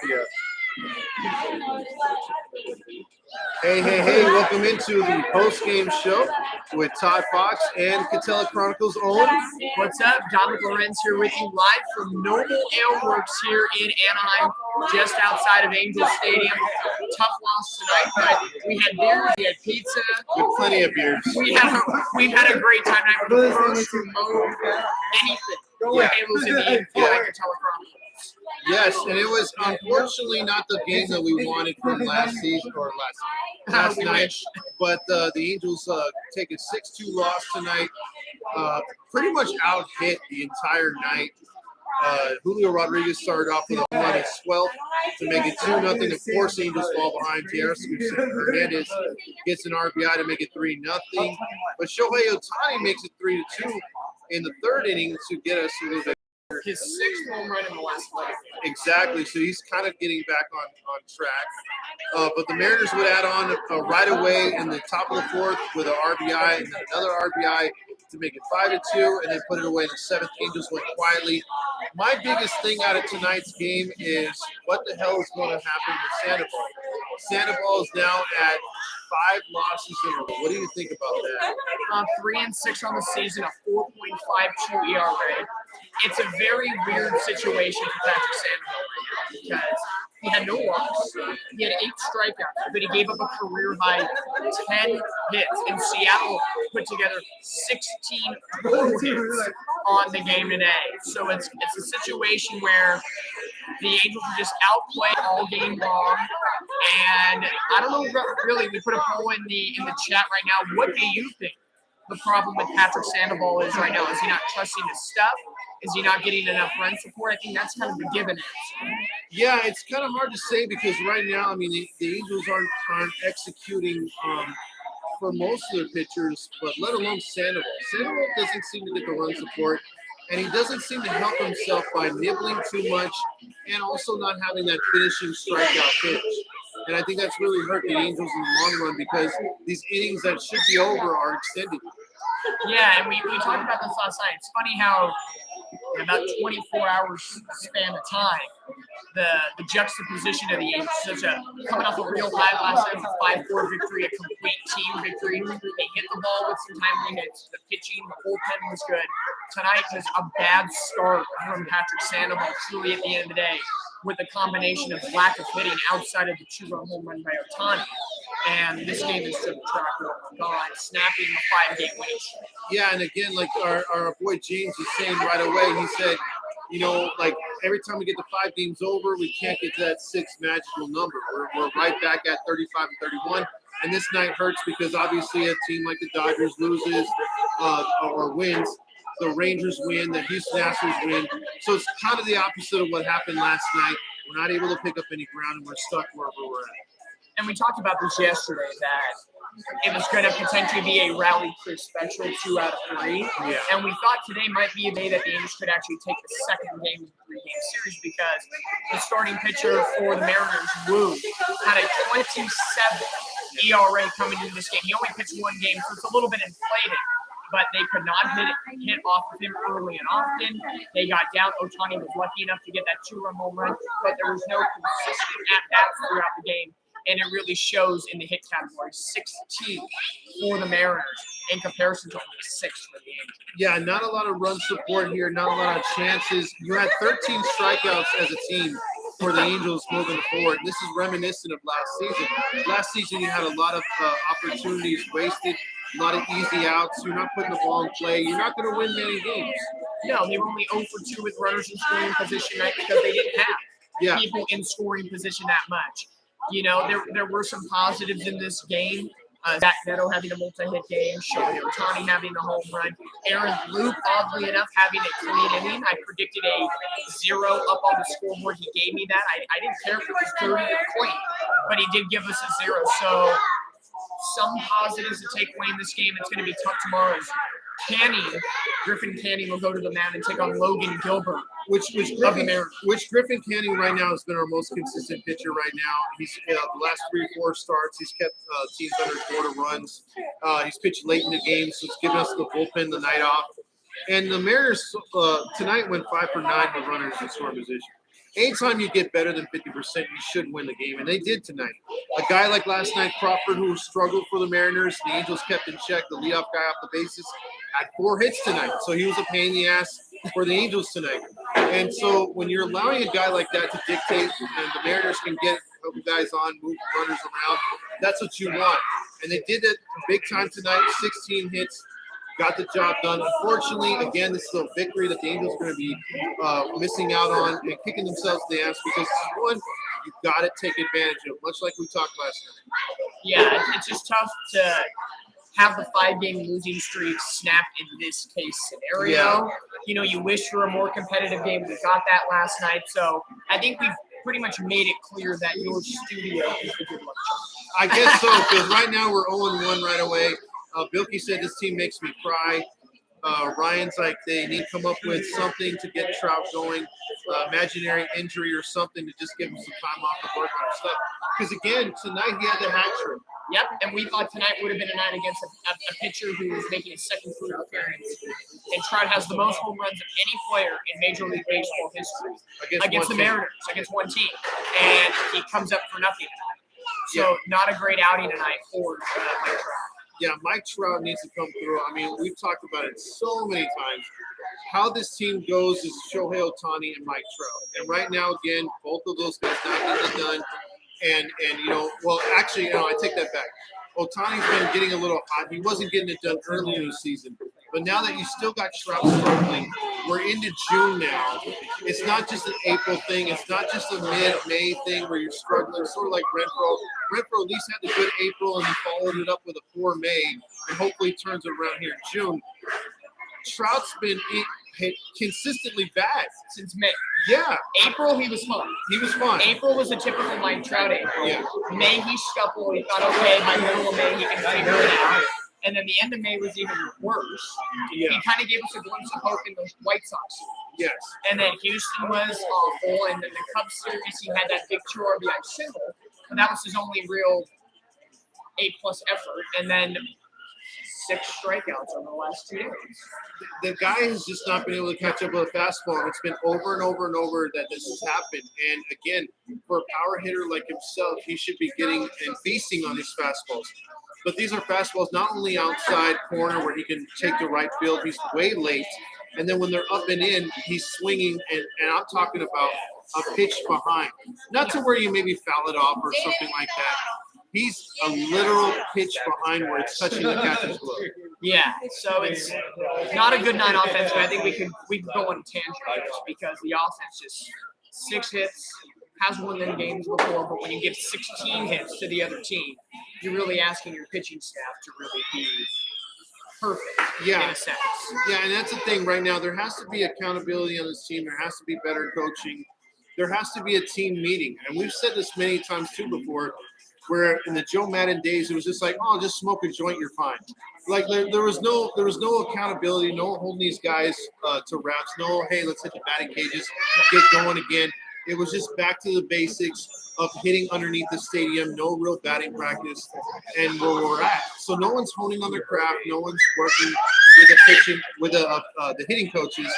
Yeah. Hey, welcome into the post-game show with Toddfox and Catella Chronicles own. What's up? Dominic Lorenz here with you live from Noble Ale Works here in Anaheim, just outside of Angel Stadium. Tough loss tonight, but we had beer, we had pizza. With plenty of beers. We've had a great time tonight for the first remote anything. Yeah. It was in the Infield at Catella Chronicles. Yes, and it was unfortunately not the game that we wanted from last night. But the Angels take a 6-2 loss tonight. Pretty much out-hit the entire night. Julio Rodriguez started off with a run at 12 to make it 2-0 to force the Angels fall behind. Teoscar Hernandez gets an RBI to make it 3-0. But Shohei Ohtani makes it 3-2 in the third inning to get us a little bit. His sixth home run in the last play. Exactly, so he's kind of getting back on track. But the Mariners would add on right away in the top of the fourth with an RBI and then another RBI to make it 5-2, and then put it away in the seventh. Angels went quietly. My biggest thing out of tonight's game is what the hell is going to happen with Sandoval. Sandoval is now at 5 losses in a row. What do you think about that? 3-6 on the season, a 4.52 ERA. It's a very weird situation for Patrick Sandoval right now because he had no walks. He had 8 strikeouts, but he gave up a career-high 10 hits. And Seattle put together 16 hits on the game today. So it's a situation where the Angels are just outplayed all game long. And I don't know, really, we put a poll in the chat right now. What do you think the problem with Patrick Sandoval is right now? Is he not trusting his stuff? Is he not getting enough run support? I think that's kind of the given answer. Yeah, it's kind of hard to say because right now, I mean, the Angels aren't executing for most of their pitchers, but let alone Sandoval. Sandoval doesn't seem to get the run support, and he doesn't seem to help himself by nibbling too much and also not having that finishing strikeout pitch. And I think that's really hurt the Angels in the long run because these innings that should be over are extended. Yeah, and we talked about this last night. It's funny how in about 24 hours span of time, the juxtaposition of the Angels, coming off a real high last night, a 5-4 victory, a complete team victory. They hit the ball with some timely hits. The pitching, the bullpen was good. Tonight was a bad start from Patrick Sandoval, truly at the end of the day, with a combination of lack of hitting outside of the 2-run home run by Ohtani. And this game is to the track gone, snapping the 5-game win. Yeah, and again, like our boy James was saying right away, he said, you know, like every time we get the 5 games over, we can't get to that 6th magical number. We're right back at 35 and 31. And this night hurts because obviously a team like the Dodgers loses or wins. The Rangers win, the Houston Astros win. So it's kind of the opposite of what happened last night. We're not able to pick up any ground, and we're stuck wherever we're at. And we talked about this yesterday, that it was going to potentially be a Rally Chris special 2 out of 3. Yeah. And we thought today might be a day that the Angels could actually take the second game of the 3-game series because the starting pitcher for the Mariners, Wu, had a 27 ERA coming into this game. He only pitched 1 game, so it's a little bit inflated. But they could not hit off of him early and often. They got down. Ohtani was lucky enough to get that 2-run home run, but there was no consistent at-bats throughout the game. And it really shows in the hit category, 16 for the Mariners in comparison to only 6 for the Angels. Yeah, not a lot of run support here, not a lot of chances. You had 13 strikeouts as a team for the Angels moving forward. This is reminiscent of last season. Last season, you had a lot of opportunities wasted, a lot of easy outs. You're not putting the ball in play. You're not going to win many games. No, they were only 0 for 2 with runners in scoring position, right? Because they didn't have people in scoring position that much. You know, there were some positives in this game. Zach Neto having a multi-hit game, Shohei Ohtani having a home run, Aaron Luke, oddly enough, having a clean inning. I predicted a 0 up on the scoreboard. He gave me that. I didn't care if it was dirty or clean, but he did give us a 0. So some positives to take away in this game. It's going to be tough tomorrow. Griffin Canning will go to the mound and take on Logan Gilbert. Which Griffin Canning right now has been our most consistent pitcher right now. He's the last 3-4 starts. He's kept teams under 4 runs. He's pitched late in the game, so it's given us the bullpen the night off. And the Mariners tonight went 5 for 9 with runners in scoring position. anytime you get better than 50%, you should win the game, and they did tonight. A guy like last night, Crawford, who struggled for the Mariners, the Angels kept in check. The leadoff guy off the bases had 4 hits tonight, so he was a pain in the ass for the Angels tonight. And so when you're allowing a guy like that to dictate, and the Mariners can get a couple guys on, move runners around, that's what you want. And they did it big time tonight, 16 hits. Got the job done. Unfortunately, again, this is a victory that the Angels are going to be missing out on and kicking themselves in the ass because one, you've got to take advantage of, much like we talked last night. Yeah, it's just tough to have the 5-game losing streak snap in this case scenario. Yeah. You know, you wish for a more competitive game. We got that last night. So I think we've pretty much made it clear that your studio is the good luck charm. I guess so, because right now we're 0-1 right away. Bilky said this team makes me cry. Ryan's like they need to come up with something to get Trout going, imaginary injury or something to just give him some time off to work on stuff. Because again, tonight he had the hat trick. Yep, and we thought tonight would have been a night against a pitcher who was making his second career appearance. And Trout has the most home runs of any player in Major League Baseball history against the Mariners, against one team. And he comes up for nothing. So not a great outing tonight for Mike Trout. Yeah, Mike Trout needs to come through. I mean, we've talked about it so many times. How this team goes is Shohei Ohtani and Mike Trout. And right now, again, both of those guys not getting it done. And actually, I take that back. Ohtani's been getting a little hot. He wasn't getting it done early in the season. But now that you still got Trout struggling, we're into June now. It's not just an April thing. It's not just a mid-May thing where you're struggling, sort of like Renfroe. Renfroe at least had a good April, and he followed it up with a poor May, and hopefully turns it around here in June. Trout's been consistently bad Since May. Yeah. April, he was fine. He was fine. April was a typical Mike Trout April. Yeah. May, he scuffled. He thought, okay, by middle of May, he can figure it out. And then the end of May was even worse. Yeah. He kind of gave us a glimpse of hope in the White Sox. Yes. And then Houston was awful. And then the Cubs series, he had that big 2 RBI single. But that was his only real A+ effort. And then 6 strikeouts on the last 2 days. The guy has just not been able to catch up with a fastball. It's been over and over and over that this has happened. And again, for a power hitter like himself, he should be getting and feasting on these fastballs. But these are fastballs not only outside corner where he can take the right field, he's way late. And then when they're up and in, he's swinging, and I'm talking about a pitch behind. Not to where you maybe foul it off or something like that. He's a literal pitch behind where it's touching the catcher's glove. Yeah, so it's not a good night offensively. I think we could go on a tangent just because the offense just 6 hits, has won them games before, but when you give 16 hits to the other team, you're really asking your pitching staff to really be perfect in a sense. Yeah, and that's the thing right now. There has to be accountability on this team. There has to be better coaching. There has to be a team meeting. And we've said this many times too before, where in the Joe Madden days, it was just like, oh, just smoke a joint, you're fine. Like there was no accountability, no holding these guys to wraps, no, hey, let's hit the batting cages, get going again. It was just back to the basics of hitting underneath the stadium, no real batting practice, and where we're at. So no one's honing on their craft, no one's working with the pitching, with the hitting coaches.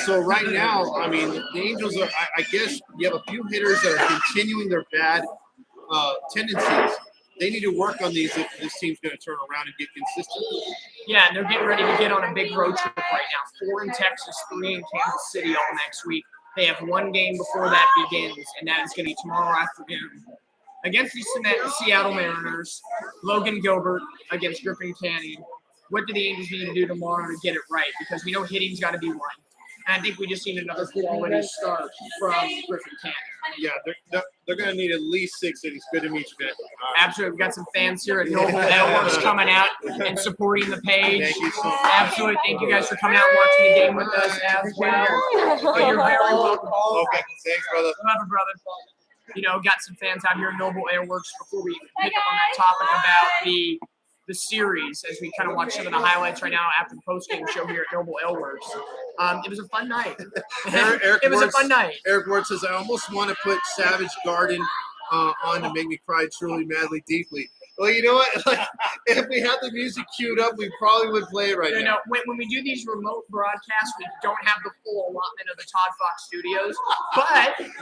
So right now, I mean, the Angels are, I guess, you have a few hitters that are continuing their bad tendencies. They need to work on these if this team's going to turn around and get consistent. Yeah, and they're getting ready to get on a big road trip right now. 4 in Texas, 3 in Kansas City all next week. They have 1 game before that begins, and that is going to be tomorrow afternoon against the Seattle Mariners. Logan Gilbert against Griffin Canning. What do the Angels need to do tomorrow to get it right? Because we know hitting's got to be one. And I think we just need another quality start from Griffin Canning. Yeah, they're going to need at least 6 innings. Good to meet you, man. Absolutely. We've got some fans here at Noble Networks coming out and supporting the page. Thank you so much. Absolutely. Thank you guys for coming out and watching the game with us as well. Oh, you're very welcome. Okay, thanks, brother. Love it, brother. You know, got some fans out here at Noble Airworks before we pick up on that topic about the series as we kind of watch some of the highlights right now after the post-game show here at Noble Airworks. It was a fun night. It was a fun night. Eric Ward says, I almost want to put Savage Garden on to make me cry truly, madly, deeply. Well, you know what? Like, If we had the music queued up, we probably would play it right You now. know, when we do these remote broadcasts, we don't have the full allotment of the Toddfox studios.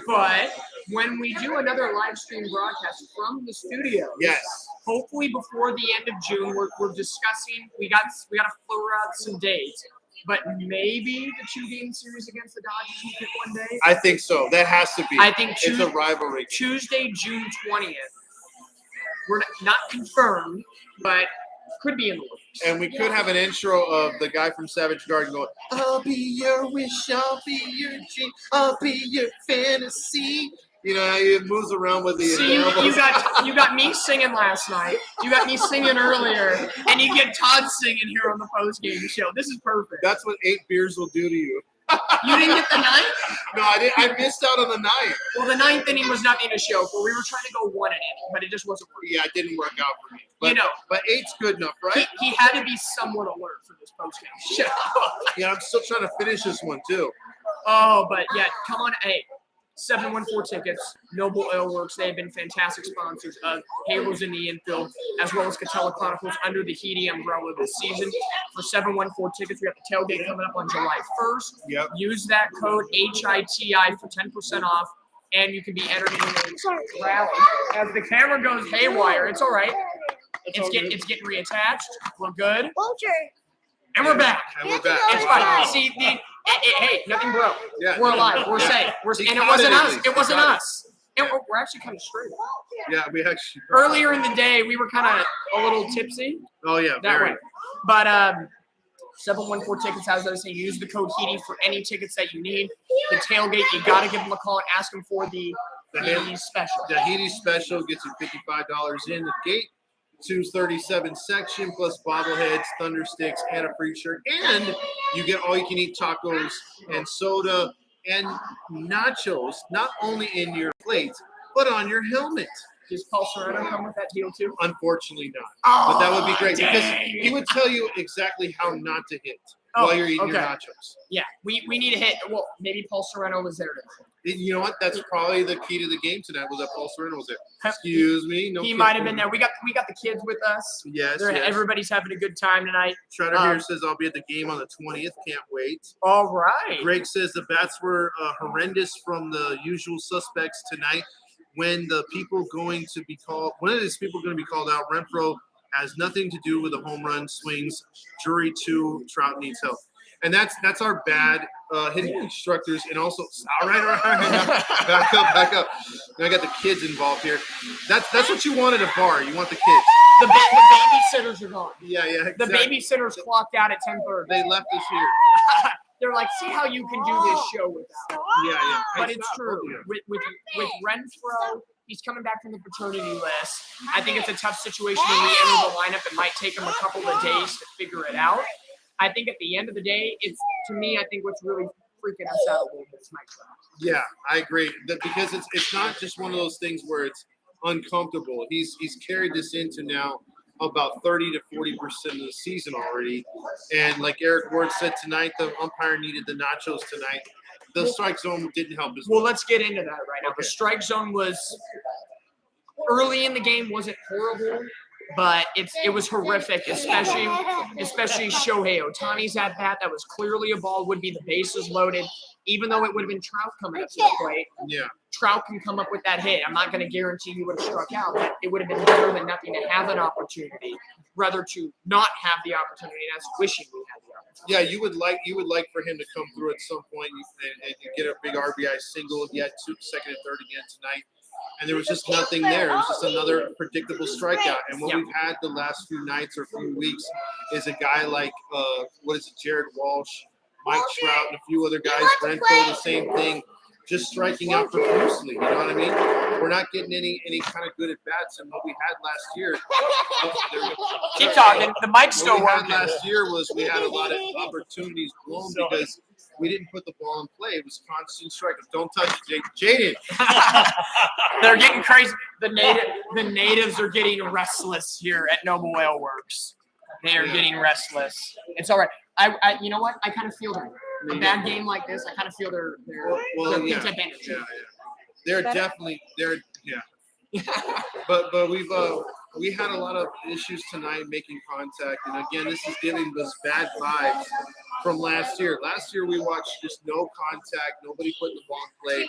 But when we do another live stream broadcast from the studios, Yes. hopefully before the end of June, we're discussing. We got to figure out some dates. But maybe the 2-game series against the Dodgers we pick one day. I think so. That has to be. I think it's a rivalry. Tuesday, June 20th. We're not confirmed, but could be in the works. And we could have an intro of the guy from Savage Garden going, I'll be your wish, I'll be your dream, I'll be your fantasy. You know, he moves around with the See, you got me singing last night. You got me singing earlier, and you get Todd singing here on the post-game show. This is perfect. That's what 8 beers will do to you. You didn't get the 9th? No, I didn't. I missed out on the 9th. Well, the 9th inning was nothing to show for. We were trying to go 1 inning, but it just wasn't working. Yeah, it didn't work out for me. But, you know, but 8's good enough, right? He had to be somewhat alert for this post-game show. Yeah, I'm still trying to finish this one too. Oh, but yeah, come on, hey. 714 tickets, Noble Ale Works. They have been fantastic sponsors of Halos in the Infield, as well as Catella Chronicles under the Heedy umbrella this season. For 714 tickets, we have the tailgate coming up on July 1st. Yep. Use that code HITI for 10% off, and you can be entered in a rally. As the camera goes haywire, it's all right. It's getting reattached. We're good. And we're back. And we're back. It's fine. See, hey, nothing broke. Yeah, we're alive. We're safe. And it wasn't us. It wasn't us. And we're actually kind of straight. Yeah, we actually. Earlier in the day, we were kind of a little tipsy. Oh, yeah. That very. way. But 714 tickets, as I was saying, use the code HEATY for any tickets that you need. The tailgate, you got to give them a call and ask them for the Heedy special. The Heedy special gets you $55 in the gate. 237 section plus bobbleheads, thunder sticks, and a free shirt. And you get all you can eat tacos and soda and nachos, not only in your plate, but on your helmet. Does Paul Serrano come with that deal too? Unfortunately not. Oh, but that would be great because dang. he would tell you exactly how not to hit while you're eating your nachos. Yeah, we need to hit. Well, maybe Paul Serrano was there today. You know what? That's probably the key to the game tonight was that Paul Serrano was there. Excuse me. No, he might have been there. We got the kids with us. Yes, Everybody's having a good time tonight. Shredder here says I'll be at the game on the 20th. Can't wait. All right. Greg says the bats were horrendous from the usual suspects tonight. When the people going to be called, when is people going to be called out? Renfro has nothing to do with the home run swings. Jury 2, Trout needs help. And that's our bad hitting instructors. And also, all right. Back up. Now I got the kids involved here. That's what you want at a bar. You want the kids. The babysitters are gone. Yeah, exactly. The babysitters clocked out at 10:30. They left us here. They're like, see how you can do this show without. Yeah. But it's true. With Renfro, he's coming back from the paternity list. I think it's a tough situation when we enter the lineup. It might take him a couple of days to figure it out. I think at the end of the day, it's to me, I think what's really freaking us out a little bit is Mike Trout. Yeah, I agree. Because it's not just one of those things where it's uncomfortable. He's carried this into now about 30 to 40% of the season already. And like Eric Ward said tonight, the umpire needed the nachos tonight. The strike zone didn't help as well. Well, let's get into that right now. The strike zone was early in the game wasn't horrible, but it was horrific, especially Shohei Ohtani's at bat. That was clearly a ball, would be the bases loaded, even though it would have been Trout coming up to the plate. Yeah. Trout can come up with that hit. I'm not going to guarantee he would have struck out, but it would have been better than nothing to have an opportunity, rather to not have the opportunity. And that's wishing we had the opportunity. Yeah, you would like for him to come through at some point and get a big RBI single. He had second and third again tonight. And there was just nothing there. It was just another predictable strikeout. And what we've had the last few nights or few weeks is a guy like, Jared Walsh, Mike Trout, and a few other guys. Renfro, the same thing, just striking out profusely. You know what I mean? We're not getting any kind of good at-bats. And what we had last year. Keep talking. The mic's still working. working. Last year was we had a lot of opportunities blown because we didn't put the ball in play. It was constant strikeouts. Don't touch it, Jaden. They're getting crazy. The natives are getting restless here at Noble Ale Works. They are getting restless. It's all right. I you know what? I kind of feel them. A bad game like this, I kind of feel their pent-up energy. They're definitely. But we've we had a lot of issues tonight making contact. And again, this is giving us bad vibes from last year. Last year, we watched just no contact, nobody putting the ball in play.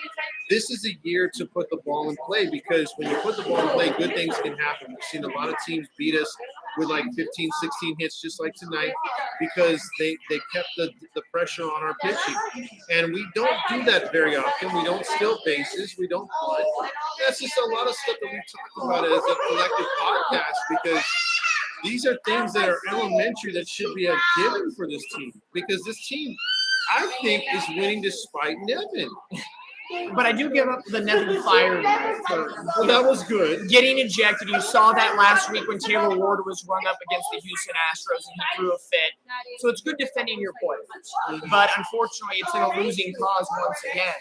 This is a year to put the ball in play because when you put the ball in play, good things can happen. We've seen a lot of teams beat us with like 15, 16 hits just like tonight because they kept the pressure on our pitching. And we don't do that very often. We don't steal bases. We don't punt. That's just a lot of stuff that we've talked about as a collective podcast because these are things that are elementary that should be a given for this team because this team, I think, is winning despite Nevin. But I do give up the Nevin fire for that was good. Getting ejected. You saw that last week when Taylor Ward was run up against the Houston Astros and he threw a fit. So it's good defending your players. But unfortunately, it's in a losing cause once again.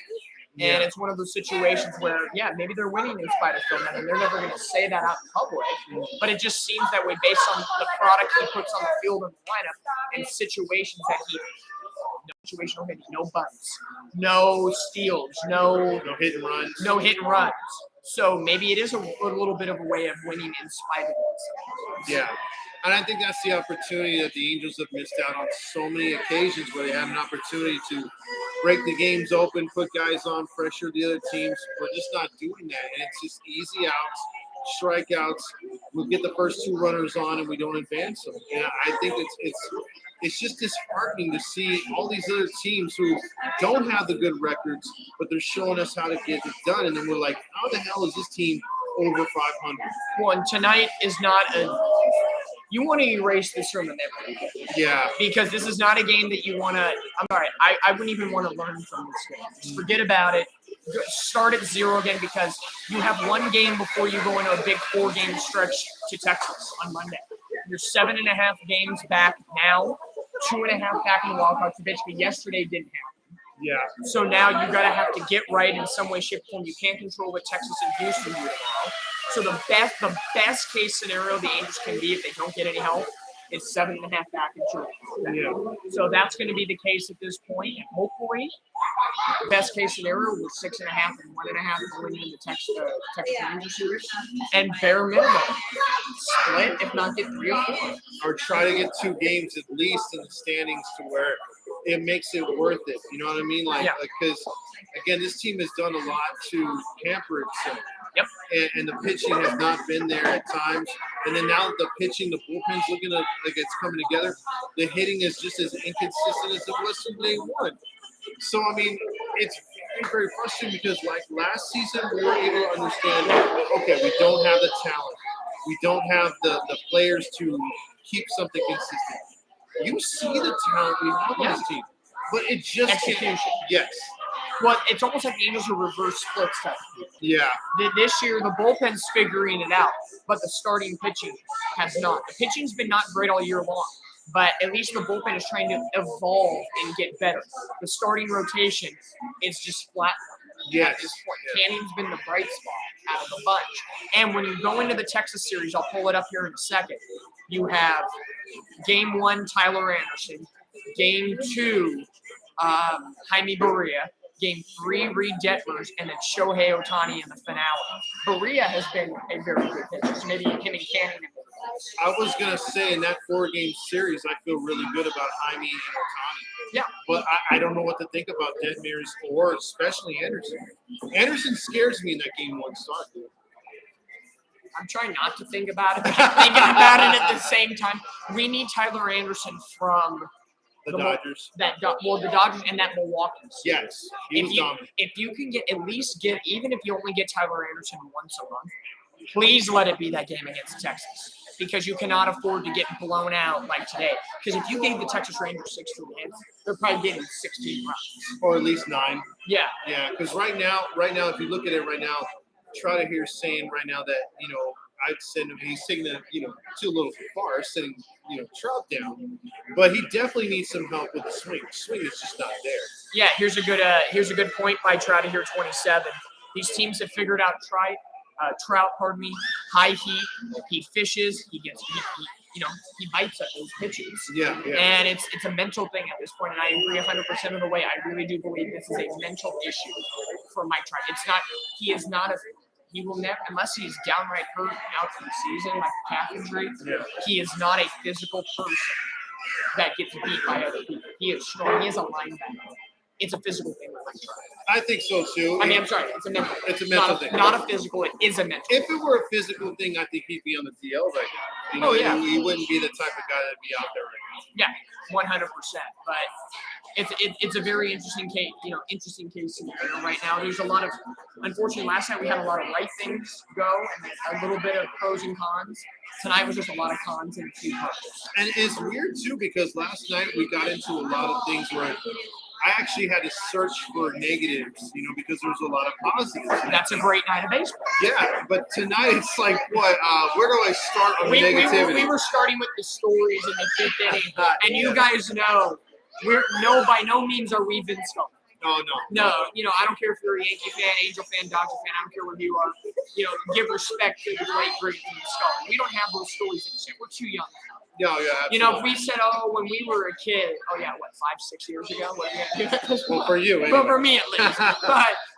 And it's one of those situations where, maybe they're winning in spite of Phil Nevin. They're never going to say that out in public. But it just seems that way based on the product he puts on the field and the lineup and situations that he – no situational hitting, no bunts, no steals, no hit and runs. No hit and runs. So maybe it is a little bit of a way of winning in spite of it. Yeah. And I think that's the opportunity that the Angels have missed out on so many occasions where they had an opportunity to break the games open, put guys on, pressure the other teams. We're just not doing that. And it's just easy outs, strikeouts. We get the first two runners on and we don't advance them. And I think it's just disheartening to see all these other teams who don't have the good records, but they're showing us how to get it done. And then we're like, how the hell is this team over 500? Well, and tonight is not you want to erase this from the memory. Yeah. Because this is not a game that you want to – I'm sorry, I wouldn't even want to learn from this game. Just forget about it. Start at 0 again because you have one game before you go into a big 4-game stretch to Texas on Monday. You're 7.5 games back now, 2.5 back in the wild card. Basically, yesterday didn't happen. Yeah. So now you got to have to get right in some way, shape, or form. You can't control what Texas and Houston do tomorrow. So the best case scenario the Angels can be if they don't get any help is 7.5 back in June. Yeah. So that's going to be the case at this point. And hopefully, best case scenario was 6.5 and 1.5 going into the Texas Rangers series. And bare minimum, split if not get 3 or 4. Or try to get 2 games at least in the standings to where it makes it worth it. You know what I mean? Because again, this team has done a lot to hamper itself. Yep. And the pitching has not been there at times. And then now the pitching, the bullpen's looking like it's coming together. The hitting is just as inconsistent as it was from day one. So, I mean, it's very, very frustrating because, like, last season we were able to understand, okay, we don't have the talent. We don't have the players to keep something consistent. You see the talent we have on this team, but it just execution. Yes. Well, it's almost like the Angels are reverse splits type. Yeah. This year, the bullpen's figuring it out, but the starting pitching has not. The pitching's been not great all year long, but at least the bullpen is trying to evolve and get better. The starting rotation is just flat. Yes. At this point. Cannon's been the bright spot out of the bunch. And when you go into the Texas series, I'll pull it up here in a second. You have Game 1, Tyler Anderson. Game 2, Jaime Barria. Game 3, Reed Detmers, and then Shohei Ohtani in the finale. Barria has been a very good pitcher. So maybe him and Cannon. I was going to say in that 4-game series, I feel really good about Jaime and Ohtani. Yeah. But I don't know what to think about Detmers or especially Anderson. Anderson scares me in that Game 1 start. I'm trying not to think about it, but I'm thinking about it at the same time. We need Tyler Anderson from the Dodgers. The Dodgers and that Milwaukee series. Yes, if you can even if you only get Tyler Anderson once a month, please let it be that game against Texas because you cannot afford to get blown out like today. Because if you gave the Texas Rangers 16 hits, they're probably getting 16 runs. Or at least 9. Yeah. Yeah, because right now, if you look at it right now, Trout here saying right now that, I'd send him. He's taking it, too little far, sending, Trout down. But he definitely needs some help with the swing. The swing is just not there. Yeah, here's a good point by Trout here, 27. These teams have figured out Trout, high heat. He fishes. He gets, he bites at those pitches. Yeah. And it's a mental thing at this point, and I agree 100% of the way. I really do believe this is a mental issue for Mike Trout. He will never, unless he's downright hurt out for the season, like a calf injury. He is not a physical person that gets beat by other people. He is strong. He is a linebacker. It's a physical thing with Mike Trout. I think so too. I mean, I'm sorry, it's a mental thing. It's a mental not thing. Not a physical, it is a mental If it were a physical thing, I think he'd be on the DL right now. You know, Oh, yeah. he wouldn't be the type of guy that'd be out there right now. Yeah, 100%. But it's a very interesting case scenario right now. There's a lot of, unfortunately, last night we had a lot of right things go and a little bit of pros and cons. Tonight was just a lot of cons and a few pros. And it's weird too because last night we got into a lot of things where I actually had to search for negatives, you know, because there was a lot of positives. That's a great night of baseball. Yeah, but tonight it's like, what? Where do I start on the negativity? We were starting with the stories in the fifth inning, and you guys know by no means are we Vince Scully. No, you know, I don't care if you're a Yankee fan, Angel fan, Dodger fan, I don't care what you are. You know, give respect to the great Vince Scully. We don't have those stories in the state. We're too young. Yeah, absolutely. You know, if we said, when we were a kid, 5-6 years ago? Well, for you, anyway. Well, for me at least.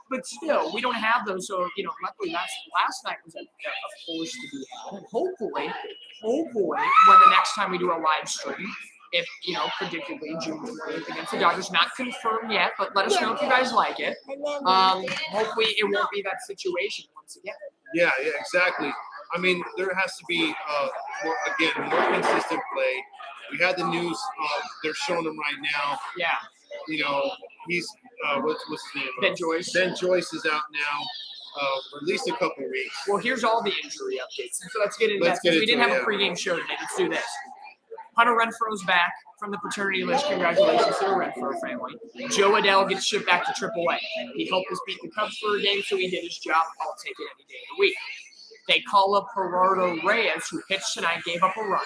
But still, we don't have those. So, you know, luckily last night was a force to be had. And hopefully, when the next time we do a live stream, if, you know, predictably June 20th against the Dodgers, not confirmed yet, but let us know if you guys like it. Hopefully it won't be that situation once again. Yeah, exactly. I mean, there has to be, more consistent play. We had the news. They're showing him right now. Yeah. You know, he's what's his name? Ben Joyce. Ben Joyce is out now for at least a couple weeks. Well, here's all the injury updates. So let's get into that. We didn't have a pregame show today. Let's do this. Hunter Renfro's back from the paternity list. Congratulations to the Renfro family. Joe Adell gets shipped back to AAA. He helped us beat the Cubs for a game, so he did his job. I'll take it any day of the week. They call up Gerardo Reyes, who pitched tonight, gave up a run,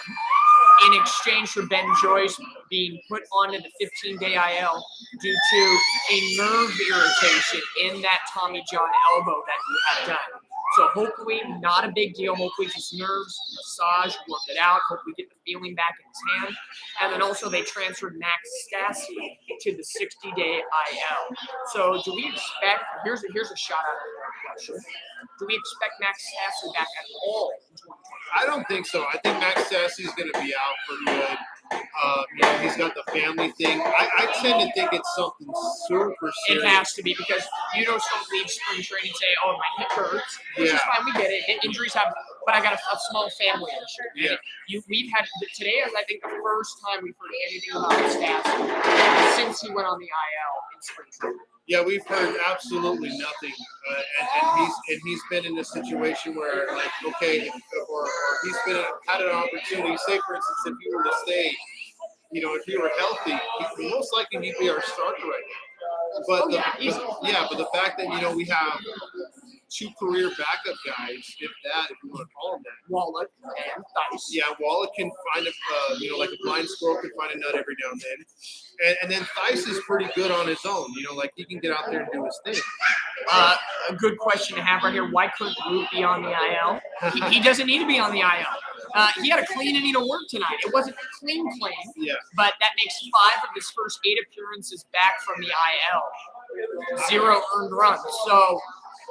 in exchange for Ben Joyce being put onto the 15-day IL due to a nerve irritation in that Tommy John elbow that he had done. So hopefully not a big deal. Hopefully just nerves, massage, work it out. Hopefully get the feeling back in his hand. And then also they transferred Max Stassi to the 60-day IL. So do we expect, here's a shot out of the question. Do we expect Max Stassi back at all in 2020? I don't think so. I think Max Stassi's going to be out for good. You know, he's got the family thing. I tend to think it's something super serious. It has to be because you know some leave spring training say, "Oh, my hip hurts," which is fine. We get it. Injuries happen, but I got a small family issue. Yeah. We've had today is I think the first time we've heard anything about Stassi since he went on the IL in spring training. Yeah, we've heard absolutely nothing, and he's been in a situation where, like, okay, or he's had an opportunity. Say, for instance, if he were to stay, you know, if he were healthy, most likely he'd be our starter right now. But but the fact that, you know, we have two career backup guys, if you want to call them that. Wallach and Theis. Yeah, Wallach can find like a blind squirrel can find a nut every now and then. And then Theis is pretty good on his own. You know, like he can get out there and do his thing. A good question to have right here. Why couldn't Root be on the IL? He doesn't need to be on the IL. He had a clean inning of work tonight. It wasn't clean, but that makes 5 of his first 8 appearances back from the IL. 0 earned runs. So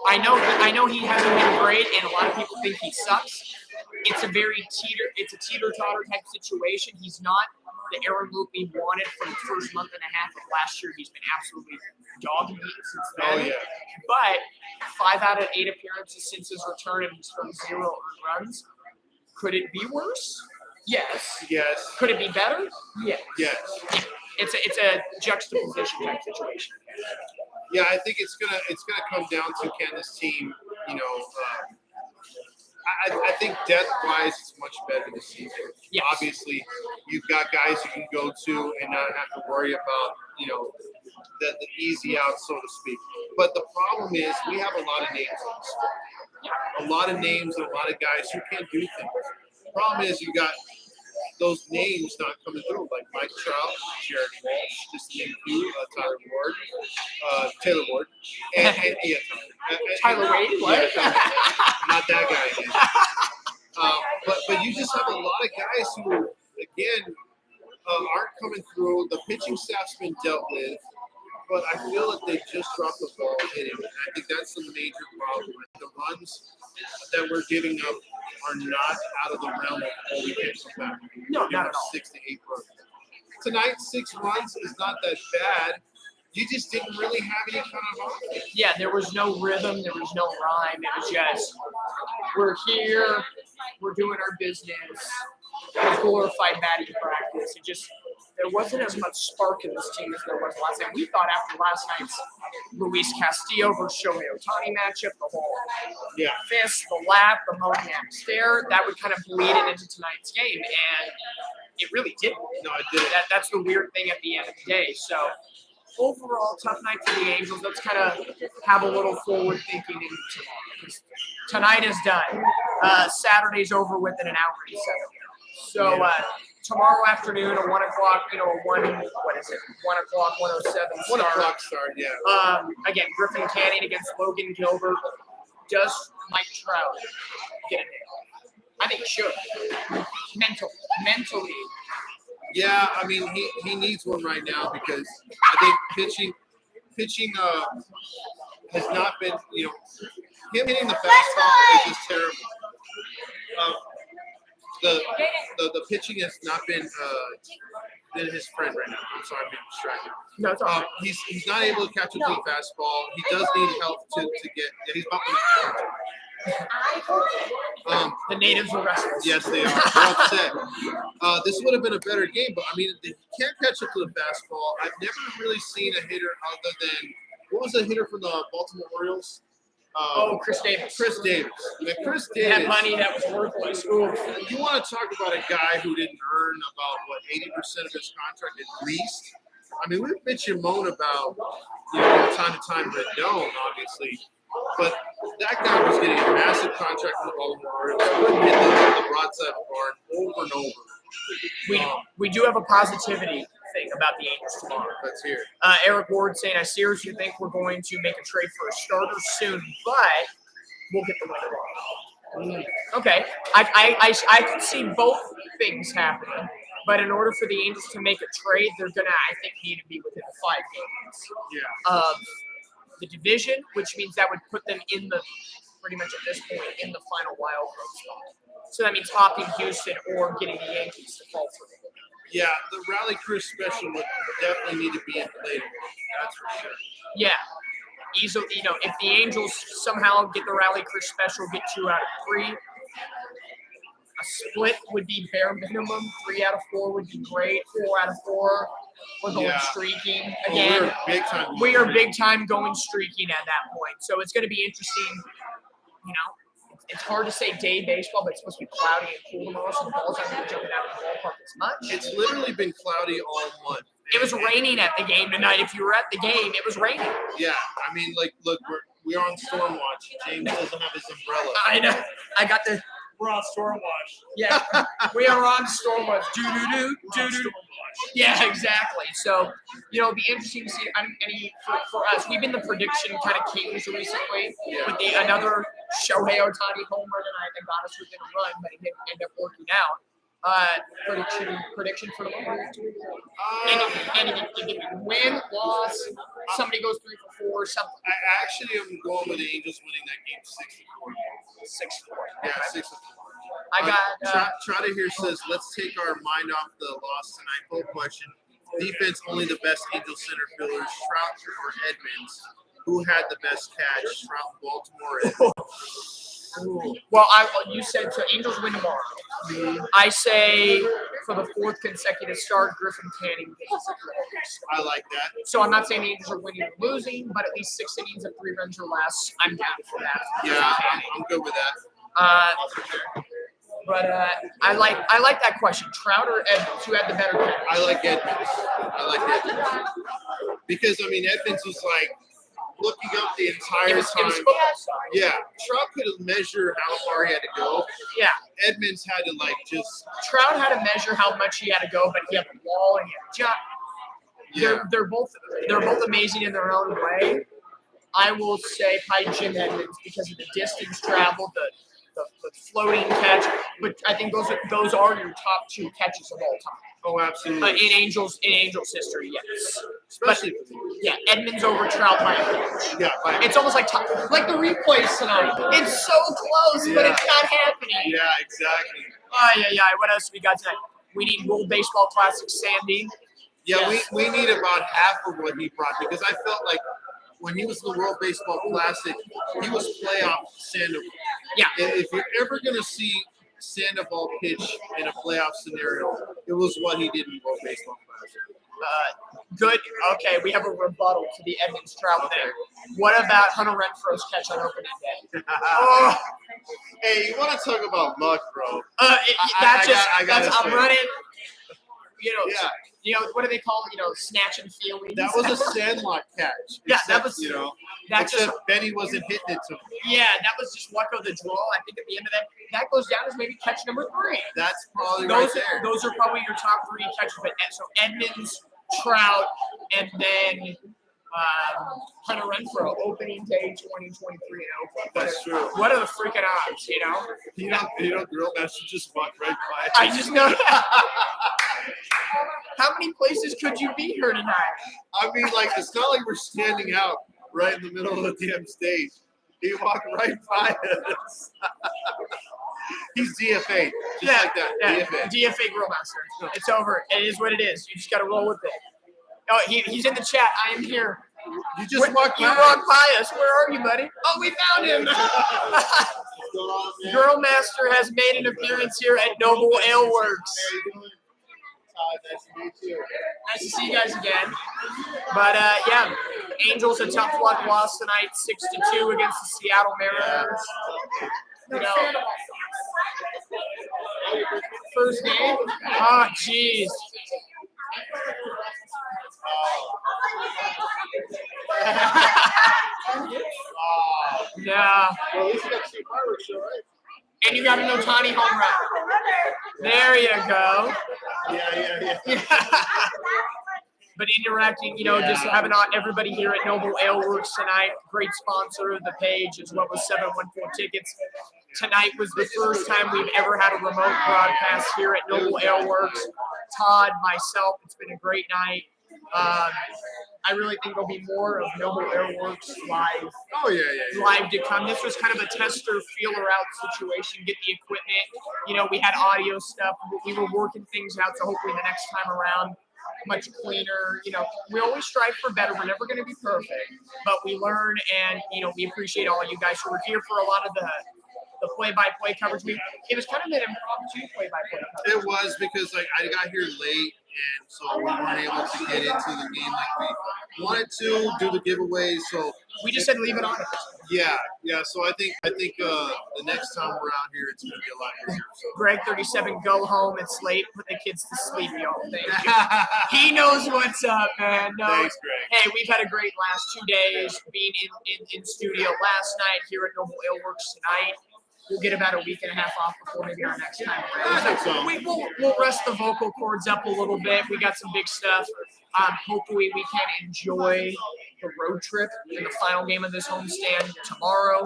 I know he hasn't been great, and a lot of people think he sucks. It's a teeter-totter type situation. He's not the Aaron Root we wanted from the first month and a half of last year. He's been absolutely dog meat since then. Oh, yeah. But 5 out of 8 appearances since his return, and he's thrown 0 earned runs. Could it be worse? Yes. Yes. Could it be better? Yes. Yes. It's a juxtaposition type situation. Yeah, I think it's gonna come down to, can this team, you know, I think depth-wise it's much better this season. Yes. Obviously, you've got guys you can go to and not have to worry about, you know, the easy out, so to speak. But the problem is we have a lot of names on this squad. A lot of names and a lot of guys who can do things. The problem is you got those names not coming through, like Mike Trout, Jared Walsh, just to name a few, Taylor Ward, and Tyler Wade, what? Yeah, not that guy again. But you just have a lot of guys who, again, aren't coming through. The pitching staff's been dealt with. but I feel like they just dropped the ball hitting. And I think that's the major problem. Like, the runs that we're giving up are not out of the realm of, oh, we can't come back. No, We're not at all. 6 to 8 runs. Tonight, 6 runs is not that bad. You just didn't really have any kind of offense. Yeah, there was no rhythm, there was no rhyme. It was just, we're here, we're doing our business. It was glorified batting practice. It just, there wasn't as much spark in this team as there was last night. We thought after last night's Luis Castillo versus Shohei Ohtani matchup, the whole fist, the lap, the Moniac stare, that would kind of bleed it into tonight's game, and it really didn't. No, it didn't. That's the weird thing at the end of the day. So overall, tough night for the Angels. Let's kind of have a little forward thinking into tomorrow, because tonight is done. Saturday's over with in an hour and 7. So tomorrow afternoon, a 1 o'clock, a 1 o'clock, 1:07 start. 1 o'clock start, yeah. Again, Griffin Canning against Logan Gilbert. Does Mike Trout get a nail? I think he should. Mentally. Yeah, I mean, he needs one right now because I think pitching has not been, him hitting the fastball is just terrible. The pitching has not been his friend right now. I'm sorry, I'm being distracted. No, it's all right. He's not able to catch up to the fastball. He does need help to get. Yeah, he's bumping the The natives are restless. Yes, they are. They're upset. This would have been a better game, but I mean, he can't catch up to the fastball. I've never really seen a hitter other than what was the hitter from the Baltimore Orioles? Chris Davis. Chris Davis. Chris Davis. That money that was worthless. Ooh. You want to talk about a guy who didn't earn about 80% of his contract at least? I mean, we bitch and moan about from time to time Rendon, obviously, but that guy was getting a massive contract from the Baltimore Orioles. Couldn't hit the broadside of the barn over and over. We do have a positivity thing about the Angels tomorrow. Let's hear it. Eric Ward saying, I seriously think we're going to make a trade for a starter soon, but we'll get the winner. Okay. I could see both things happening, but in order for the Angels to make a trade, they're going to, I think, need to be within 5 games of the division, which means that would put them in the, pretty much at this point, in the final wild card spot. So that means hopping Houston or getting the Yankees to fall through. Yeah, the Rally Crew special would definitely need to be in play. That's for sure. Yeah. Easily, if the Angels somehow get the Rally Crew special, get 2 out of 3, a split would be bare minimum. 3 out of 4 would be great. 4 out of 4, we're going streaking. Again, we are big time going streaking at that point. So it's going to be interesting. It's hard to say day baseball, but it's supposed to be cloudy and cool tomorrow, so the ball's not going to be jumping out of the ballpark as much. It's literally been cloudy all month. It was raining at the game tonight. If you were at the game, it was raining. Yeah, I mean, look, we're on storm watch. James doesn't have his umbrella. I know. We're on storm watch. Yeah, we are on storm watch. Do. Yeah, exactly. So, it'll be interesting to see for us. We've been the prediction kind of kings recently with another Shohei Ohtani home run tonight that got us within a run, but it didn't end up working out. Prediction for tomorrow. Anything. Win, loss, somebody goes 3 for 4, something. I actually am going with the Angels winning that game 6-4. 6-4. Yeah, 6-4. I got. Trotter here says, let's take our mind off the loss tonight. Full question. Defense only the best Angel center fielders, Trout or Edmonds. Who had the best catch? Trout, Baltimore, Edmonds. Well, you said so Angels win tomorrow. I say for the 4th consecutive start, Griffin Canning gets I like that. So I'm not saying the Angels are winning or losing, but at least 6 innings of 3 runs or less. I'm down for that. Yeah, I'm good with that. But I like that question. Trout or Edmonds, who had the better catch? I like Edmonds. Because Edmonds was like looking up the entire time. It was football style. Yeah, Trout could have measured how far he had to go. Yeah, Edmonds had to just. Trout had to measure how much he had to go, but he had the wall and he had a jump. They're both amazing in their own way. I will say probably Jim Edmonds because of the distance traveled, the floating catch. But I think those are your top 2 catches of all time. Oh, absolutely. In Angels history, yes. Especially but, yeah, Edmonds over Trout by a pitch. Yeah, it's almost like the replays tonight. It's so close, but it's not happening. Yeah, exactly. Yeah. What else we got tonight? We need World Baseball Classic Sandy. Yeah, we need about half of what he brought because I felt like when he was in the World Baseball Classic, he was playoff Sandoval. Yeah. If you're ever going to see Sandoval pitch in a playoff scenario, it was what he did in the World Baseball Classic. Good. Okay, we have a rebuttal to the Edmonds Trout there. What about Hunter Renfroe's catch on opening day? Hey, you want to talk about luck, bro? I'm running. Yeah. What do they call it? Snatch and feelings. That was a Sandlot catch. Yeah, that was. Except Benny wasn't hitting it to him. Yeah, that was just Wacko the draw. I think at the end of that goes down as maybe catch number 3. That's probably right there. Those are probably your top 3 catches. But so Edmonds, Trout, and then Hunter Renfroe, opening day 2023 in Oakland. That's true. What are the freaking odds? Girl Master just walked right by. I just know. How many places could you be here tonight? I mean, it's not like we're standing out right in the middle of the damn stage. He walked right by us. He's DFA. Just like that. Yeah. DFA. Grill Master. It's over. It is what it is. You just got to roll with it. Oh, he's in the chat. I am here. You just walked by. You walked by us. Where are you, buddy? Oh, we found him. Girl Master has made an appearance here at Noble Ale Works. Nice to meet you. Nice to see you guys again. But yeah, Angels a tough luck loss tonight, 6-2 against the Seattle Mariners. First game. Oh, jeez. Yeah. Well, at least you got 2 fireworks show, right? And you got an Ohtani home run. There you go. Yeah. But interacting, just having everybody here at Noble Ale Works tonight. Great sponsor of the page, as well as 714 Tickets. Tonight was the first time we've ever had a remote broadcast here at Noble Ale Works. Todd, myself, it's been a great night. I really think there'll be more of Noble Airworks live. Oh, yeah. Live to come. This was kind of a tester, feeler out situation, get the equipment. We had audio stuff. We were working things out, so hopefully the next time around, much cleaner. We always strive for better. We're never going to be perfect, but we learn, and, we appreciate all you guys who were here for a lot of the play-by-play coverage. It was kind of an impromptu play-by-play coverage. It was because I got here late, and so we weren't able to get into the game like we wanted to, do the giveaways. So we just said leave it on. Yeah. So I think the next time we're out here, it's gonna be a lot easier. So. Greg 37, go home. It's late. Put the kids to sleep, y'all. Thank you. He knows what's up, man. No. Thanks, Greg. Hey, we've had a great last 2 days being in studio last night here at Noble Ale Works tonight. We'll get about a week and a half off before maybe our next time around. I think so. We'll rest the vocal cords up a little bit. We got some big stuff. Hopefully we can enjoy the road trip in the final game of this homestand tomorrow.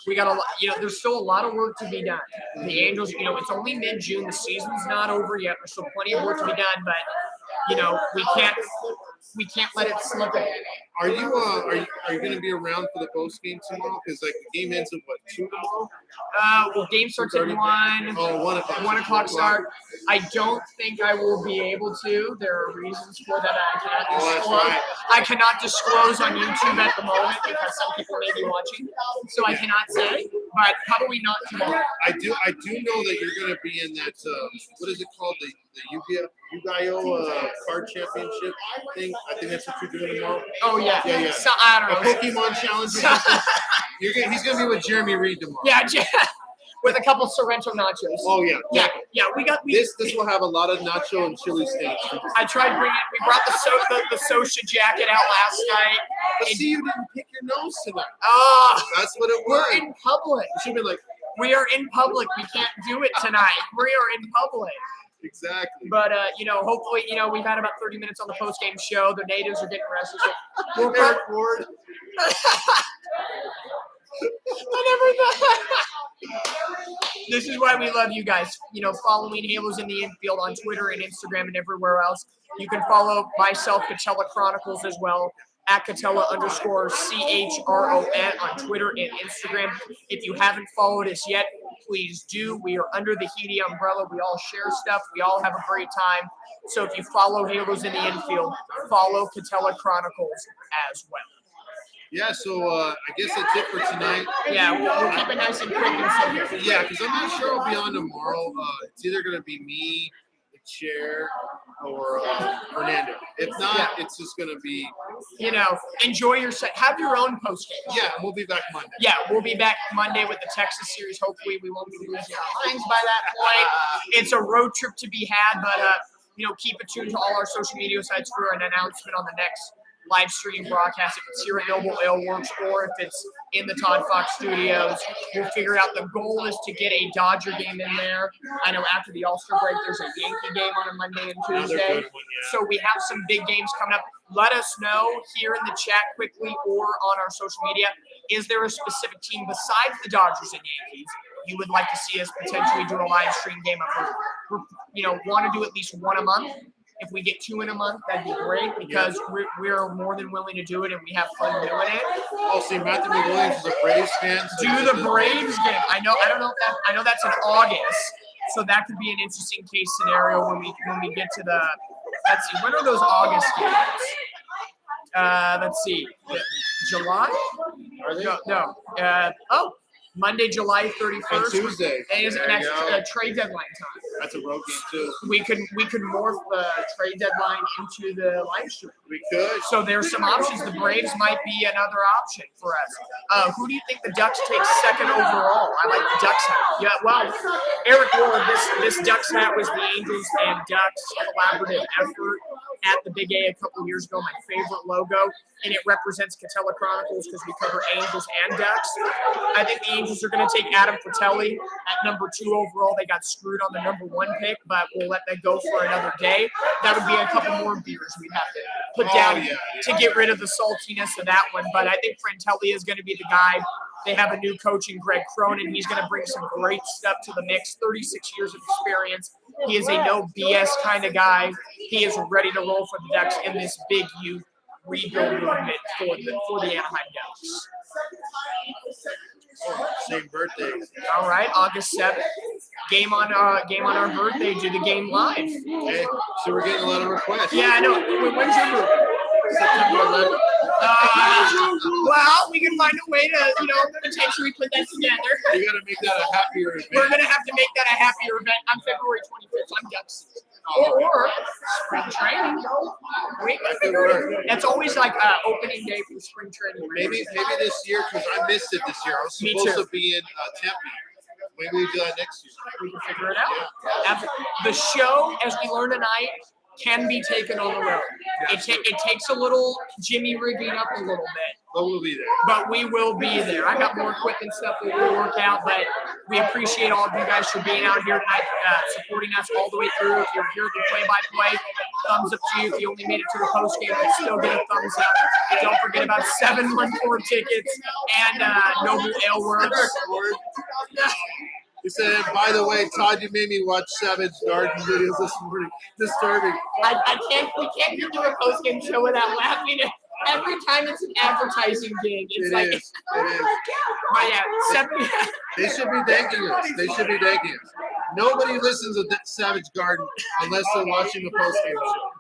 We got a lot, there's still a lot of work to be done. The Angels, it's only mid-June. The season's not over yet. There's still plenty of work to be done, but we can't let it slip away. Are you going to be around for the post game tomorrow? Because the game ends at 2 tomorrow. Well, game starts at 1. Oh, 1 o'clock. 1 o'clock start. I don't think I will be able to. There are reasons for that I cannot disclose. Right. I cannot disclose on YouTube at the moment because some people may be watching, so I cannot say. But probably not tomorrow. I do know that you're going to be in that. What is it called? The Yu-Gi-Oh card championship thing. I think that's what you're doing tomorrow. Oh yeah. Yeah. So I don't know. A Pokemon challenge. Or something. He's going to be with Jeremy Reed tomorrow. Yeah. With a couple Sorrento nachos. Oh yeah. Yeah. This will have a lot of nacho and chili stains. I tried bringing. We brought the Sosha jacket out last night. But see, you didn't pick your nose tonight. That's what it was. We're in public. You should be like, we are in public. We can't do it tonight. We are in public. Exactly. But hopefully, we've had about 30 minutes on the post game show. The natives are getting rested. So Eric Ward. I never thought. This is why we love you guys. Following Halos in the Infield on Twitter and Instagram and everywhere else. You can follow myself, Catella Chronicles, as well, at Catella_CHRON on Twitter and Instagram. If you haven't followed us yet, please do. We are under the Heedy umbrella. We all share stuff. We all have a great time. So if you follow Halos in the Infield, follow Catella Chronicles as well. Yeah, so I guess that's it for tonight. Yeah, we'll keep it nice and quick and simple. Yeah, because I'm not sure I'll be on tomorrow. It's either going to be me, the chair, or Fernando. If not, it's just going to be... enjoy your set. Have your own post game. Yeah, we'll be back Monday. Yeah, we'll be back Monday with the Texas series. Hopefully we won't be losing our minds by that point. It's a road trip to be had, but, keep it tuned to all our social media sites for an announcement on the next live stream broadcast, if it's here at Noble Ale Works or if it's in the Toddfox studios. We'll figure it out. The goal is to get a Dodger game in there. I know after the All-Star break, there's a Yankee game on a Monday and Tuesday. So we have some big games coming up. Let us know here in the chat quickly or on our social media. Is there a specific team besides the Dodgers and Yankees you would like to see us potentially do a live stream game of? Want to do at least one a month. If we get 2 in a month, that'd be great because we're more than willing to do it and we have fun doing it. Oh, see, Matthew McWilliams is a Braves fan. So do the Braves game. I know that's in August, so that could be an interesting case scenario when we get to the. Let's see, when are those August games? Let's see, July. Are they? No. Monday, July 31st. And Tuesday. And that's trade deadline time. That's a road game too. We could morph the trade deadline into the live stream. We could. So there's some options. The Braves might be another option for us. Who do you think the Ducks take second overall? I like the Ducks hat. Yeah, well, Eric Ward, this Ducks hat was the Angels and Ducks collaborative effort at the Big A couple years ago. My favorite logo, and it represents Catella Chronicles because we cover Angels and Ducks. I think the Angels are going to take Adam Fratelli at number 2 overall. They got screwed on the number 1 pick, but we'll let that go for another day. That would be a couple more beers we'd have to put down to get rid of the saltiness of that one. But I think Fratelli is going to be the guy. They have a new coach in Greg Cronin. He's going to bring some great stuff to the mix. 36 years of experience. He is a no BS kind of guy. He is ready to roll for the Ducks in this big youth rebuild movement for the Anaheim Ducks. Same birthday. All right, August 7th. Game on our birthday. Do the game live. Okay, so we're getting a lot of requests. Yeah, I know. When's your birthday? September 11th. Well, we can find a way to, potentially put that together. We got to make that a happier event. We're going to have to make that a happier event. I'm February 25th. I'm Ducks. Or spring training. That's always like opening day for spring training. Maybe this year, because I missed it this year. I was supposed to be in Tempe. Maybe we do that next year. We can figure it out. The show, as we learned tonight, can be taken on the road. It takes a little Jimmy rigging up a little bit. But we'll be there. But we will be there. I got more equipment stuff that we'll work out, but we appreciate all of you guys for being out here tonight, supporting us all the way through. If you're here to play-by-play, thumbs up to you. If you only made it to the post-game, but still get a thumbs up. Don't forget about 714 tickets and Noble Ale Works. He said, by the way, Todd, you made me watch Savage Garden videos this morning. Disturbing. We can't get to a post-game show without laughing. Every time it's an advertising gig, it's It is. But yeah, They should be thanking us. Nobody listens to Savage Garden unless they're watching the post-game show.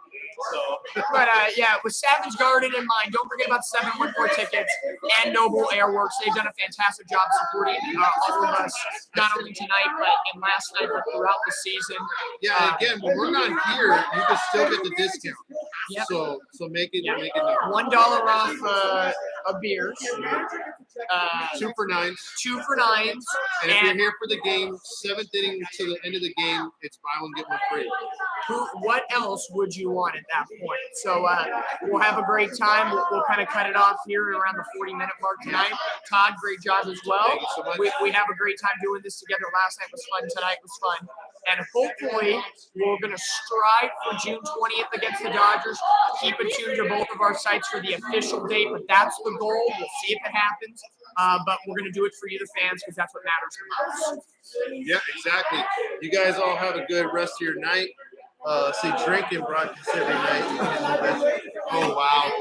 But with Savage Garden in mind, don't forget about 714 tickets and Noble Airworks. They've done a fantastic job supporting all of us, not only tonight, but in last night, but throughout the season. Yeah, again, when we're not here, you can still get the discount. Yep. So make it known. $1 off of beers. 2 for $9. 2 for $9. And if you're here for the game, 7th inning to the end of the game, it's buy one, get one free. What else would you want at that point? So we'll have a great time. We'll kind of cut it off here around the 40-minute mark tonight. Todd, great job as well. Thank you so much. We have a great time doing this together. Last night was fun. Tonight was fun. And hopefully, we're going to strive for June 20th against the Dodgers. Keep it tuned to both of our sites for the official date, but that's the goal. We'll see if it happens. But we're going to do it for you, the fans, because that's what matters the most. Yeah, exactly. You guys all have a good rest of your night. See, drinking broadcast every night. Oh, wow.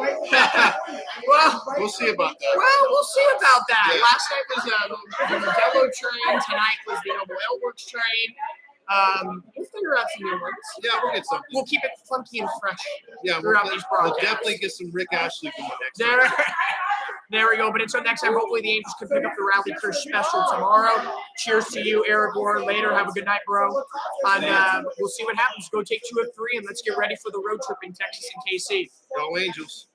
Well, We'll see about that. Well, we'll see about that. Yeah. Last night was the Modelo train. Tonight was the Noble Ale Works train. We'll figure out some new ones. Yeah, we'll get something. We'll keep it funky and fresh Yeah, throughout these we'll broadcasts. definitely get some Rick Ashley from the next time. There we go. But until next time, hopefully the Angels can pick up the Rally Curse special tomorrow. Cheers to you, Eric Warren. Later. Have a good night, bro. And we'll see what happens. Go take 2 of 3, and let's get ready for the road trip in Texas and KC. Go Angels.